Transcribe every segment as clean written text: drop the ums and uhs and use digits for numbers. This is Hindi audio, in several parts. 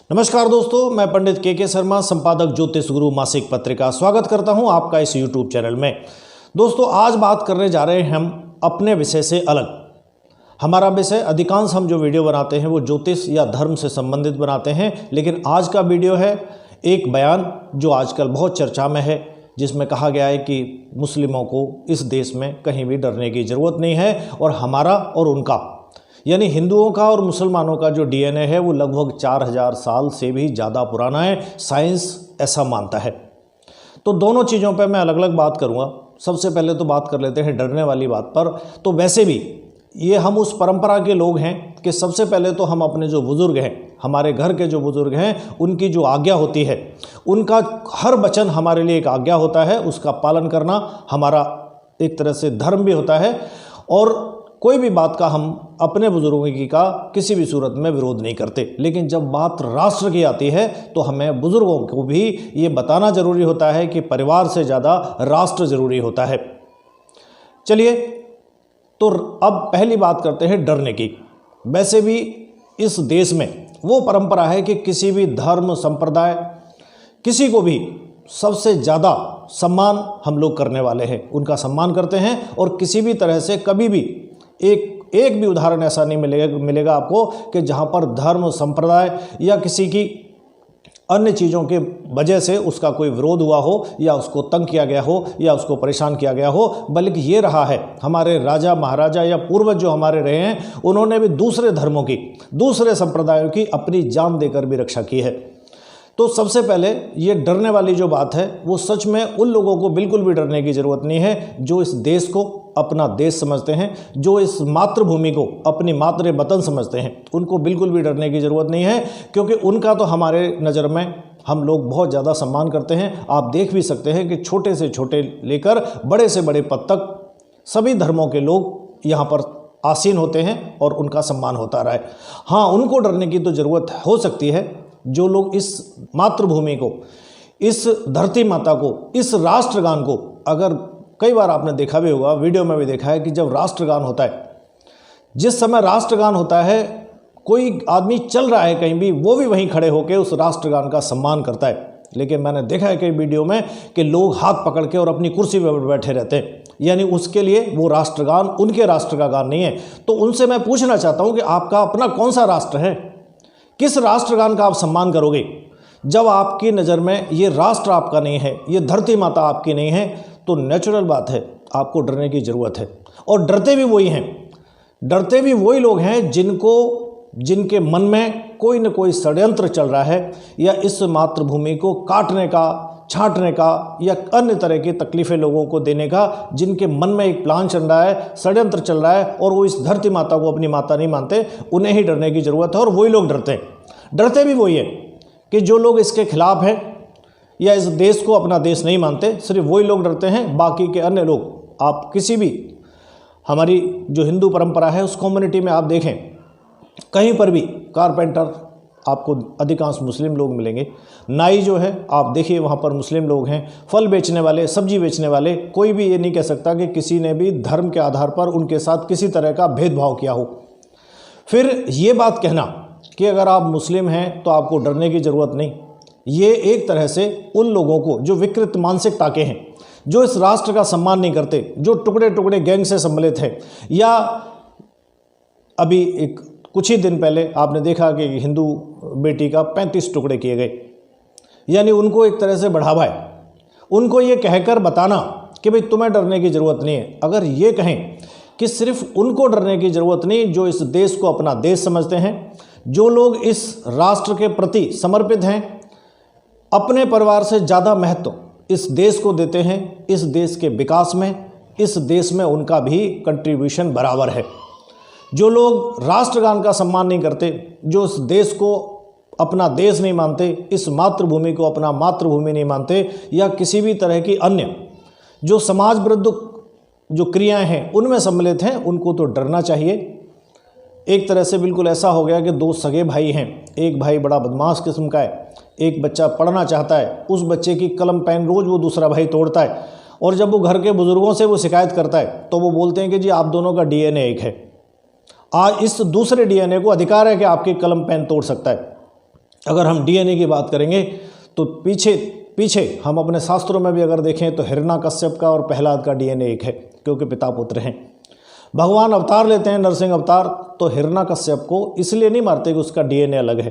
नमस्कार दोस्तों, मैं पंडित के शर्मा, संपादक ज्योतिष गुरु मासिक पत्रिका, स्वागत करता हूं आपका इस YouTube चैनल में। दोस्तों, आज बात करने जा रहे हैं हम अपने विषय से अलग। हमारा विषय अधिकांश हम जो वीडियो बनाते हैं वो ज्योतिष या धर्म से संबंधित बनाते हैं, लेकिन आज का वीडियो है एक बयान जो आजकल बहुत चर्चा में है, जिसमें कहा गया है कि मुस्लिमों को इस देश में कहीं भी डरने की ज़रूरत नहीं है और हमारा और उनका यानी हिंदुओं का और मुसलमानों का जो डीएनए है वो लगभग 4000 साल से भी ज़्यादा पुराना है। साइंस ऐसा मानता है। तो दोनों चीज़ों पे मैं अलग अलग बात करूँगा। सबसे पहले तो बात कर लेते हैं डरने वाली बात पर। तो वैसे भी ये हम उस परंपरा के लोग हैं कि सबसे पहले तो हम अपने जो बुज़ुर्ग हैं, हमारे घर के जो बुज़ुर्ग हैं, उनकी जो आज्ञा होती है, उनका हर वचन हमारे लिए एक आज्ञा होता है। उसका पालन करना हमारा एक तरह से धर्म भी होता है और कोई भी बात का हम अपने बुजुर्गों की का किसी भी सूरत में विरोध नहीं करते। लेकिन जब बात राष्ट्र की आती है तो हमें बुजुर्गों को भी ये बताना जरूरी होता है कि परिवार से ज़्यादा राष्ट्र जरूरी होता है। चलिए, तो अब पहली बात करते हैं डरने की। वैसे भी इस देश में वो परंपरा है कि किसी भी धर्म संप्रदाय, किसी को भी सबसे ज़्यादा सम्मान हम लोग करने वाले हैं, उनका सम्मान करते हैं। और किसी भी तरह से कभी भी एक भी उदाहरण ऐसा नहीं मिलेगा आपको कि जहाँ पर धर्म संप्रदाय या किसी की अन्य चीज़ों के वजह से उसका कोई विरोध हुआ हो या उसको तंग किया गया हो या उसको परेशान किया गया हो। बल्कि ये रहा है, हमारे राजा महाराजा या पूर्वज जो हमारे रहे हैं, उन्होंने भी दूसरे धर्मों की, दूसरे संप्रदायों की अपनी जान देकर भी रक्षा की है। तो सबसे पहले ये डरने वाली जो बात है वो सच में उन लोगों को बिल्कुल भी डरने की ज़रूरत नहीं है जो इस देश को अपना देश समझते हैं, जो इस मातृभूमि को अपनी मातृ वतन समझते हैं। उनको बिल्कुल भी डरने की ज़रूरत नहीं है, क्योंकि उनका तो हमारे नज़र में हम लोग बहुत ज़्यादा सम्मान करते हैं। आप देख भी सकते हैं कि छोटे से छोटे लेकर बड़े से बड़े पद तक सभी धर्मों के लोग यहाँ पर आसीन होते हैं और उनका सम्मान होता रहा है। हाँ, उनको डरने की तो ज़रूरत हो सकती है जो लोग इस मातृभूमि को, इस धरती माता को, इस राष्ट्रगान को, अगर कई बार आपने देखा भी होगा, वीडियो में भी देखा है कि जब राष्ट्रगान होता है, जिस समय राष्ट्रगान होता है, कोई आदमी चल रहा है कहीं भी, वो भी वहीं खड़े होकर उस राष्ट्रगान का सम्मान करता है। लेकिन मैंने देखा है कई वीडियो में कि लोग हाथ पकड़ के और अपनी कुर्सी पर बैठे रहते हैं, यानी उसके लिए वो राष्ट्रगान उनके राष्ट्र का गान नहीं है। तो उनसे मैं पूछना चाहता हूँ कि आपका अपना कौन सा राष्ट्र है? किस राष्ट्रगान का आप सम्मान करोगे? जब आपकी नज़र में ये राष्ट्र आपका नहीं है, ये धरती माता आपकी नहीं है, तो नेचुरल बात है आपको डरने की ज़रूरत है। और डरते भी वही हैं, डरते भी वही लोग हैं जिनके मन में कोई न कोई षड्यंत्र चल रहा है, या इस मातृभूमि को काटने का, छांटने का, या अन्य तरह की तकलीफ़ें लोगों को देने का, जिनके मन में एक प्लान चल रहा है, षड्यंत्र चल रहा है, और वो इस धरती माता को अपनी माता नहीं मानते। उन्हें ही डरने की ज़रूरत है। और वही लोग डरते हैं। डरते भी वही है कि जो लोग इसके खिलाफ हैं या इस देश को अपना देश नहीं मानते, सिर्फ वही लोग डरते हैं। बाकी के अन्य लोग, आप किसी भी हमारी जो हिंदू परंपरा है उस कम्युनिटी में आप देखें, कहीं पर भी कारपेंटर आपको अधिकांश मुस्लिम लोग मिलेंगे। नाई जो है आप देखिए वहाँ पर मुस्लिम लोग हैं। फल बेचने वाले, सब्जी बेचने वाले, कोई भी ये नहीं कह सकता कि किसी ने भी धर्म के आधार पर उनके साथ किसी तरह का भेदभाव किया हो। फिर ये बात कहना कि अगर आप मुस्लिम हैं तो आपको डरने की ज़रूरत नहीं, ये एक तरह से उन लोगों को जो विकृत मानसिकता के हैं, जो इस राष्ट्र का सम्मान नहीं करते, जो टुकड़े टुकड़े गैंग से सम्मिलित हैं, या अभी एक कुछ ही दिन पहले आपने देखा कि हिंदू बेटी का 35 टुकड़े किए गए, यानी उनको एक तरह से बढ़ावा है। उनको ये कहकर बताना कि भाई तुम्हें डरने की ज़रूरत नहीं है। अगर ये कहें कि सिर्फ उनको डरने की ज़रूरत नहीं जो इस देश को अपना देश समझते हैं, जो लोग इस राष्ट्र के प्रति समर्पित हैं, अपने परिवार से ज़्यादा महत्व इस देश को देते हैं, इस देश के विकास में, इस देश में उनका भी कंट्रीब्यूशन बराबर है। जो लोग राष्ट्रगान का सम्मान नहीं करते, जो इस देश को अपना देश नहीं मानते, इस मातृभूमि को अपना मातृभूमि नहीं मानते, या किसी भी तरह की अन्य जो समाज विरुद्ध जो क्रियाएं हैं उनमें सम्मिलित हैं, उनको तो डरना चाहिए। एक तरह से बिल्कुल ऐसा हो गया कि दो सगे भाई हैं, एक भाई बड़ा बदमाश किस्म का है, एक बच्चा पढ़ना चाहता है, उस बच्चे की कलम पेन रोज़ वो दूसरा भाई तोड़ता है, और जब वो घर के बुज़ुर्गों से वो शिकायत करता है तो वो बोलते हैं कि जी आप दोनों का डीएनए एक है। आज इस दूसरे डीएनए को अधिकार है कि आपकी कलम पेन तोड़ सकता है। अगर हम डीएनए की बात करेंगे तो पीछे पीछे हम अपने शास्त्रों में भी अगर देखें तो हिरण्यकश्यप का और प्रहलाद का डीएनए एक है, क्योंकि पिता पुत्र हैं। भगवान अवतार लेते हैं, नरसिंह अवतार, तो हिरण्यकश्यप को इसलिए नहीं मारते कि उसका डीएनए अलग है,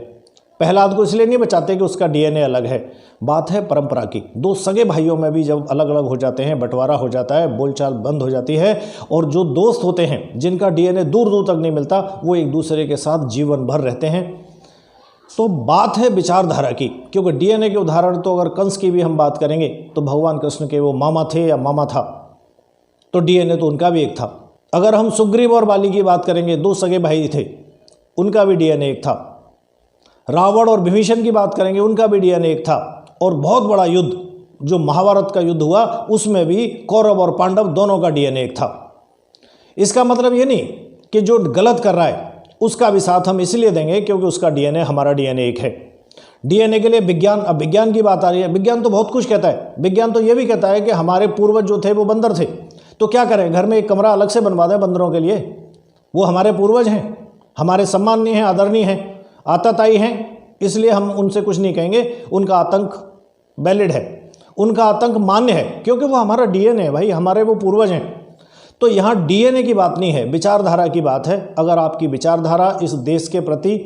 प्रहलाद को इसलिए नहीं बचाते कि उसका डीएनए अलग है। बात है परंपरा की। दो सगे भाइयों में भी जब अलग अलग हो जाते हैं, बंटवारा हो जाता है, बोलचाल बंद हो जाती है, और जो दोस्त होते हैं जिनका डीएनए दूर दूर तक नहीं मिलता, वो एक दूसरे के साथ जीवन भर रहते हैं। तो बात है विचारधारा की, क्योंकि डीएनए के उदाहरण तो अगर कंस की भी हम बात करेंगे तो भगवान कृष्ण के वो मामा थे या मामा था, तो डीएनए तो उनका भी एक था। अगर हम सुग्रीव और बाली की बात करेंगे, दो सगे भाई थे, उनका भी डीएनए एक था। रावण और विभीषण की बात करेंगे, उनका भी डीएनए एक था। और बहुत बड़ा युद्ध जो महाभारत का युद्ध हुआ, उसमें भी कौरव और पांडव दोनों का डीएनए एक था। इसका मतलब ये नहीं कि जो गलत कर रहा है उसका भी साथ हम इसलिए देंगे क्योंकि उसका डीएनए हमारा डीएनए एक है। डीएनए के लिए विज्ञान, अब विज्ञान की बात आ रही है, विज्ञान तो बहुत कुछ कहता है। विज्ञान तो ये भी कहता है कि हमारे पूर्वज जो थे वो बंदर थे, तो क्या करें, घर में एक कमरा अलग से बनवा दें बंदरों के लिए। वो हमारे पूर्वज हैं, हमारे सम्माननीय हैं, आदरणीय हैं, आताताई हैं, इसलिए हम उनसे कुछ नहीं कहेंगे। उनका आतंक वैलिड है, उनका आतंक मान्य है, क्योंकि वो हमारा डीएनए है भाई, हमारे वो पूर्वज हैं। तो यहाँ डीएनए की बात नहीं है, विचारधारा की बात है। अगर आपकी विचारधारा इस देश के प्रति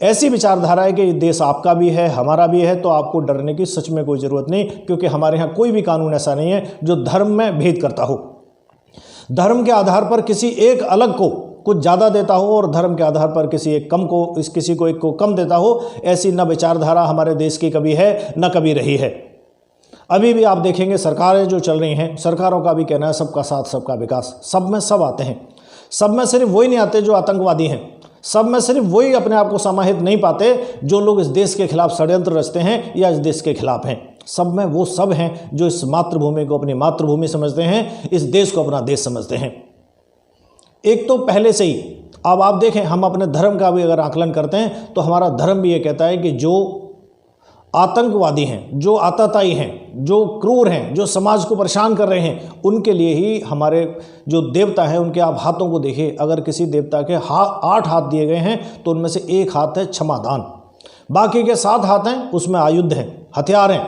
ऐसी विचारधारा है कि ये देश आपका भी है, हमारा भी है, तो आपको डरने की सच में कोई ज़रूरत नहीं, क्योंकि हमारे यहाँ कोई भी कानून ऐसा नहीं है जो धर्म में भेद करता हो, धर्म के आधार पर किसी एक अलग को कुछ ज़्यादा देता हो और धर्म के आधार पर किसी एक कम को, किसी को एक को कम देता हो। ऐसी न विचारधारा हमारे देश की कभी है न कभी रही है। अभी भी आप देखेंगे सरकारें जो चल रही हैं, सरकारों का भी कहना है सबका साथ सबका विकास। सब में सब आते हैं, सब में सिर्फ वही नहीं आते जो आतंकवादी हैं, सब में सिर्फ वही अपने आप को समाहित नहीं पाते जो लोग इस देश के खिलाफ षड्यंत्र रचते हैं या इस देश के खिलाफ हैं। सब में वो सब हैं जो इस मातृभूमि को अपनी मातृभूमि समझते हैं, इस देश को अपना देश समझते हैं। एक तो पहले से ही, अब आप देखें, हम अपने धर्म का भी अगर आकलन करते हैं तो हमारा धर्म भी ये कहता है कि जो आतंकवादी हैं, जो आतताई हैं, जो क्रूर हैं, जो समाज को परेशान कर रहे हैं, उनके लिए ही हमारे जो देवता हैं उनके आप हाथों को देखिए। अगर किसी देवता के 8 हाथ दिए गए हैं तो उनमें से एक हाथ है क्षमादान, बाकी के 7 हाथ हैं उसमें आयुध हैं, हथियार हैं।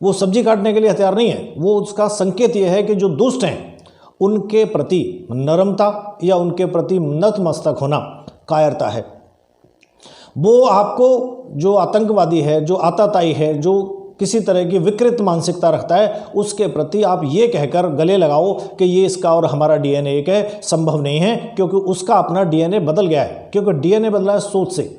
वो सब्जी काटने के लिए हथियार नहीं है, वो उसका संकेत ये है कि जो दुष्ट हैं उनके प्रति नरमता या उनके प्रति नतमस्तक होना कायरता है। वो आपको, जो आतंकवादी है, जो आतताई है, जो किसी तरह की विकृत मानसिकता रखता है, उसके प्रति आप ये कहकर गले लगाओ कि ये इसका और हमारा डीएनए एक है, संभव नहीं है, क्योंकि उसका अपना डीएनए बदल गया है। क्योंकि डीएनए बदला है सोच से।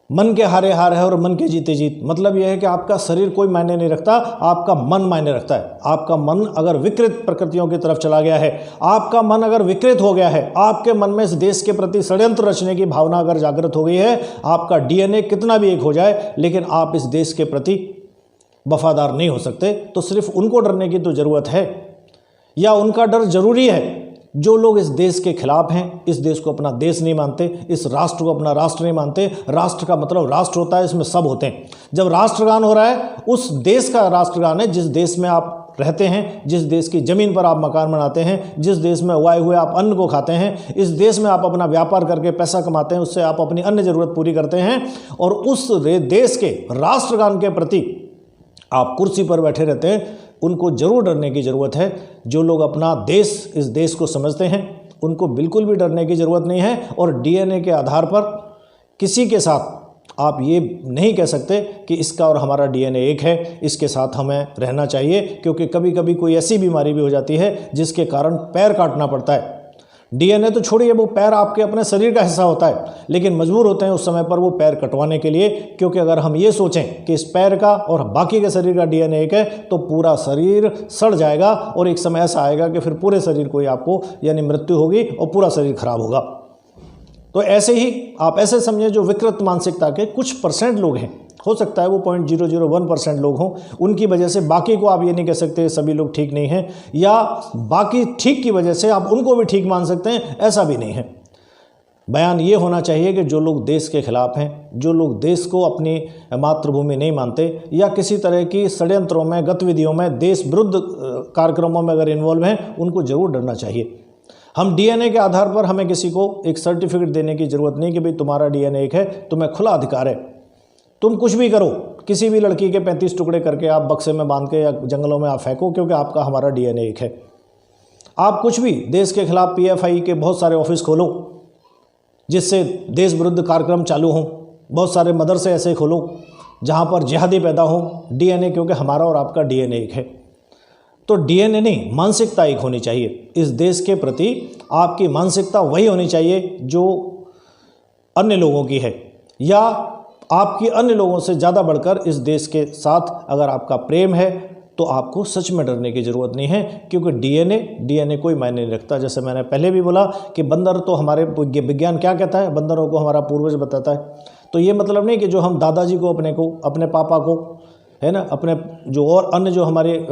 मन के हारे हार है और मन के जीते जीत। मतलब यह है कि आपका शरीर कोई मायने नहीं रखता, आपका मन मायने रखता है। आपका मन अगर विकृत प्रकृतियों की तरफ चला गया है, आपका मन अगर विकृत हो गया है, आपके मन में इस देश के प्रति षड्यंत्र रचने की भावना अगर जागृत हो गई है, आपका डीएनए कितना भी एक हो जाए, लेकिन आप इस देश के प्रति वफादार नहीं हो सकते। तो सिर्फ उनको डरने की तो ज़रूरत है, या उनका डर जरूरी है जो लोग इस देश के खिलाफ हैं, इस देश को अपना देश नहीं मानते, इस राष्ट्र को अपना राष्ट्र नहीं मानते। राष्ट्र का मतलब राष्ट्र होता है, इसमें सब होते हैं। जब राष्ट्रगान हो रहा है, उस देश का राष्ट्रगान है जिस देश में आप रहते हैं, जिस देश की ज़मीन पर आप मकान बनाते हैं, जिस देश में उगाए हुए आप अन्न को खाते हैं, इस देश में आप अपना व्यापार करके पैसा कमाते हैं, उससे आप अपनी अन्य ज़रूरत पूरी करते हैं, और उस देश के राष्ट्रगान के प्रति आप कुर्सी पर बैठे रहते हैं। उनको जरूर डरने की ज़रूरत है। जो लोग अपना देश, इस देश को समझते हैं, उनको बिल्कुल भी डरने की ज़रूरत नहीं है। और डीएनए के आधार पर किसी के साथ आप ये नहीं कह सकते कि इसका और हमारा डीएनए एक है, इसके साथ हमें रहना चाहिए, क्योंकि कभी कभी कोई ऐसी बीमारी भी हो जाती है जिसके कारण पैर काटना पड़ता है। डीएनए तो छोड़िए, वो पैर आपके अपने शरीर का हिस्सा होता है, लेकिन मजबूर होते हैं उस समय पर वो पैर कटवाने के लिए। क्योंकि अगर हम ये सोचें कि इस पैर का और बाकी के शरीर का डीएनए एक है, तो पूरा शरीर सड़ जाएगा और एक समय ऐसा आएगा कि फिर पूरे शरीर को ही आपको यानी मृत्यु होगी और पूरा शरीर खराब होगा। तो ऐसे ही आप ऐसे समझें, जो विकृत मानसिकता के कुछ % लोग हैं, हो सकता है वो 0.001% लोग हों, उनकी वजह से बाकी को आप ये नहीं कह सकते सभी लोग ठीक नहीं हैं, या बाकी ठीक की वजह से आप उनको भी ठीक मान सकते हैं, ऐसा भी नहीं है। बयान ये होना चाहिए कि जो लोग देश के खिलाफ हैं, जो लोग देश को अपनी मातृभूमि नहीं मानते, या किसी तरह की षड्यंत्रों में, गतिविधियों में, देश विरुद्ध कार्यक्रमों में अगर इन्वॉल्व हैं, उनको जरूर डरना चाहिए। हम डीएनए के आधार पर हमें किसी को एक सर्टिफिकेट देने की ज़रूरत नहीं कि भाई तुम्हारा डीएनए एक है, तुम्हें खुला अधिकार है तुम कुछ भी करो, किसी भी लड़की के 35 टुकड़े करके आप बक्से में बांध के या जंगलों में आप फेंको, क्योंकि आपका हमारा डीएनए एक है। आप कुछ भी देश के खिलाफ पीएफआई के बहुत सारे ऑफिस खोलो जिससे देश विरुद्ध कार्यक्रम चालू हों, बहुत सारे मदरसे ऐसे खोलो जहाँ पर जिहादी पैदा हो। डीएनए क्योंकि हमारा और आपका डीएनए एक है। तो डीएनए नहीं, मानसिकता एक होनी चाहिए। इस देश के प्रति आपकी मानसिकता वही होनी चाहिए जो अन्य लोगों की है, या आपकी अन्य लोगों से ज़्यादा बढ़कर इस देश के साथ अगर आपका प्रेम है तो आपको सच में डरने की ज़रूरत नहीं है, क्योंकि डीएनए कोई मायने नहीं रखता। जैसे मैंने पहले भी बोला कि बंदर तो हमारे विज्ञान क्या कहता है, बंदरों को हमारा पूर्वज बताता है। तो ये मतलब नहीं कि जो हम दादाजी को, अपने पापा को, है ना, अपने जो और अन्य जो हमारे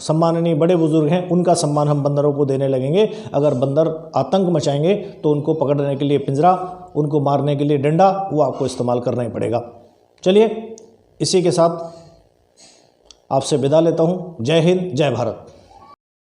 सम्माननीय बड़े बुजुर्ग हैं उनका सम्मान हम बंदरों को देने लगेंगे। अगर बंदर आतंक मचाएंगे तो उनको पकड़ने के लिए पिंजरा, उनको मारने के लिए डंडा, वो आपको इस्तेमाल करना ही पड़ेगा। चलिए, इसी के साथ आपसे विदा लेता हूँ। जय हिंद, जय भारत।